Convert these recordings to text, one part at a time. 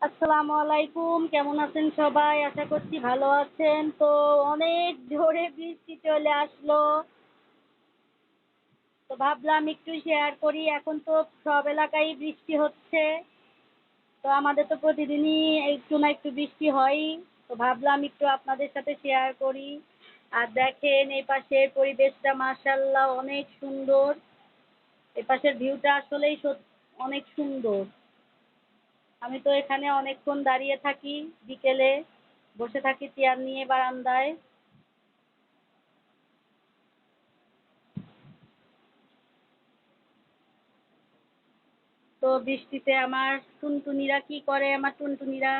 আসসালামু আলাইকুম, কেমন আছেন সবাই? আশা করছি ভালো আছেন। তো অনেক জোরে বৃষ্টি চলে আসলো, তো ভাবলাম একটু শেয়ার করি। এখন তো সব এলাকায় বৃষ্টি হচ্ছে, তো আমাদের তো প্রতিদিনই একটু না একটু বৃষ্টি হয়ই। তো ভাবলাম একটু আপনাদের সাথে শেয়ার করি। আর দেখেন এই পাশের পরিবেশটা মাশাআল্লাহ অনেক সুন্দর। এই পাশের ভিউটা আসলেই অনেক সুন্দর। আমি তো এখানে অনেকক্ষণ দাঁড়িয়ে থাকি, বিকেলে বসে থাকি চেয়ার নিয়ে বারান্দায়। তো বৃষ্টিতে আমার টুনটুনিরা কি করে, আমার টুনটুনিরা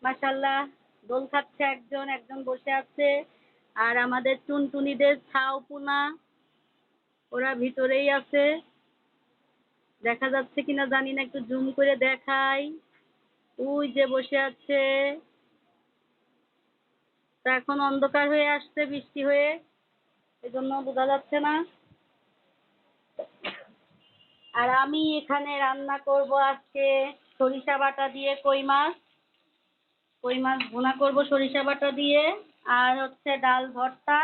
মাশাআল্লাহ দোল খাচ্ছে, একজন একজন বসে আছে। আর আমাদের টুনটুনিদের ছাউ পোনা, ওরা ভিতরেই আছে। দেখা যাচ্ছে কিনা জানি না, একটু জুম করে দেখাই। ওই যে বসে আছে। তা এখন অন্ধকার হয়ে আসছে বৃষ্টি হয়ে, এজন্য বোঝা যাচ্ছে না। আর আমি এখানে রান্না করব আজকে সরিষা বাটা দিয়ে কই মাছ। কই মাছ ভুনা করব সরিষা বাটা দিয়ে। আর হচ্ছে ডাল ভর্তা।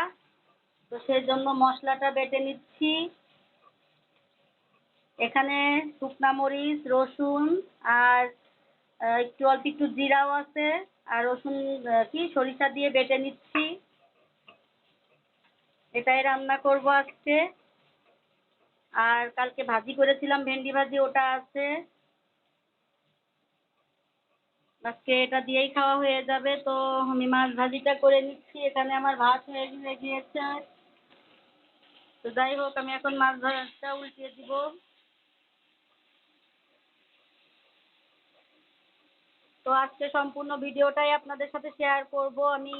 তো সেই জন্য মশলাটা বেটে নিচ্ছি। এখানে শুকনা মরিচ, রসুন আর একটু অল্প একটু জিরাও আছে। আর রসুন সরিষা দিয়ে বেটে নিচ্ছি। এটাই রান্না করব আজকে। আর কালকে ভাজি করেছিলাম, ভেন্ডি ভাজি, ওটা আছে। আজকে এটা দিয়েই খাওয়া হয়ে যাবে। তো আমি মাছ ভাজিটা করে নিচ্ছি। এখানে আমার ভাত হয়ে গিয়েছে। তো যাই হোক, আমি এখন মাছ ভাজাটা উল্টিয়ে দিব। তো আজকে সম্পূর্ণ ভিডিওটাই আপনাদের সাথে শেয়ার করব আমি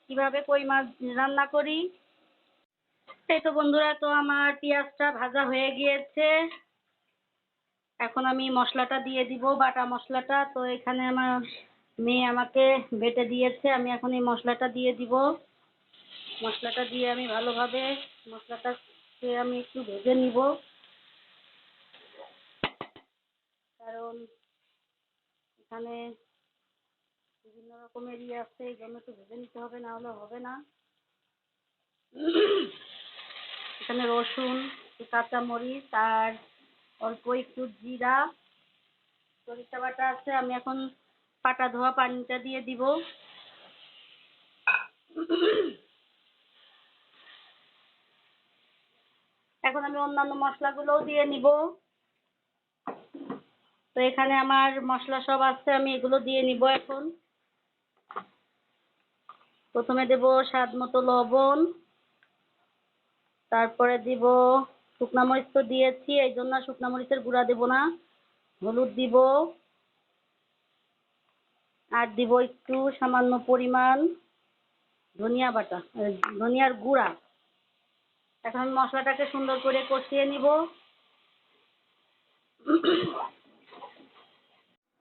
কিভাবে কই মাছ রান্না করি। এই তো বন্ধুরা, তো আমার পেঁয়াজটা ভাজা হয়ে গিয়েছে। এখন আমি মশলাটা দিয়ে দিব, বাটা মশলাটা। তো এখানে আমার মেয়ে আমাকে বেটে দিয়েছে, আমি এখন এই মশলাটা দিয়ে দিব। মশলাটা দিয়ে আমি ভালোভাবে মশলাটাকে আমি একটু ভেজে নিব, কারণ এখানে বিভিন্ন রকমের আছে, এই জন্য একটু ভেজে নিতে হবে, না হলে হবে না। এখানে রসুন, কাঁচা মরিচ আর অল্প একটু জিরা, সরিষা বাটা আছে। আমি এখন পাটা ধোয়া পানিটা দিয়ে দিব। এখন আমি অন্যান্য মশলাগুলোও দিয়ে নিব। তো এখানে আমার মশলা সব আছে, আমি এগুলো দিয়ে নিব এখন। প্রথমে দেব স্বাদ মতো লবণ, তারপরে দিব শুকনা মরিচ, তো দিয়েছি এই জন্য শুকনা মরিচের গুঁড়া দেব না। হলুদ দিব, আর দিব একটু সামান্য পরিমাণ ধনিয়া বাটা, ধনিয়ার গুঁড়া। এখন আমি মশলাটাকে সুন্দর করে কষিয়ে নিব।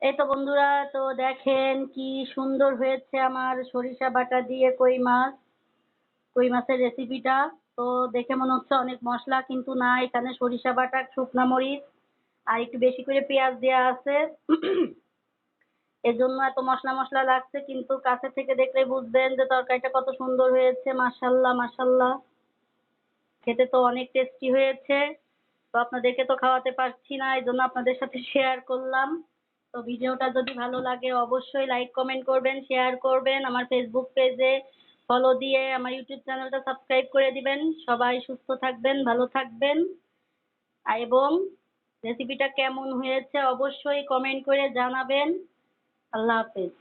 এই তো বন্ধুরা, তো দেখেন কি সুন্দর হয়েছে আমার সরিষা বাটা দিয়ে কই মাছ। কই মাছের রেসিপিটা তো দেখে মনে হচ্ছে অনেক মশলা, কিন্তু না, এখানে সরিষা বাটা, শুকনা মরিচ আর একটু বেশি করে পেঁয়াজ দেওয়া আছে। এজন্য এত মশলা মশলা লাগছে, কিন্তু কাছে থেকে দেখলে বুঝবেন যে তরকারিটা কত সুন্দর হয়েছে। মাশাল্লাহ মাশাল্লাহ, খেতে তো অনেক টেস্টি হয়েছে। তো আপনাদেরকে তো খাওয়াতে পারছি না, এই জন্য আপনাদের সাথে শেয়ার করলাম। তো ভিডিওটা যদি ভালো লাগে অবশ্যই লাইক কমেন্ট করবেন, শেয়ার করবেন। আমার ফেসবুক পেজে ফলো দিয়ে আমার ইউটিউব চ্যানেলটা সাবস্ক্রাইব করে দিবেন। সবাই সুস্থ থাকবেন, ভালো থাকবেন। এবং রেসিপিটা কেমন হয়েছে অবশ্যই কমেন্ট করে জানাবেন। আল্লাহ হাফেজ।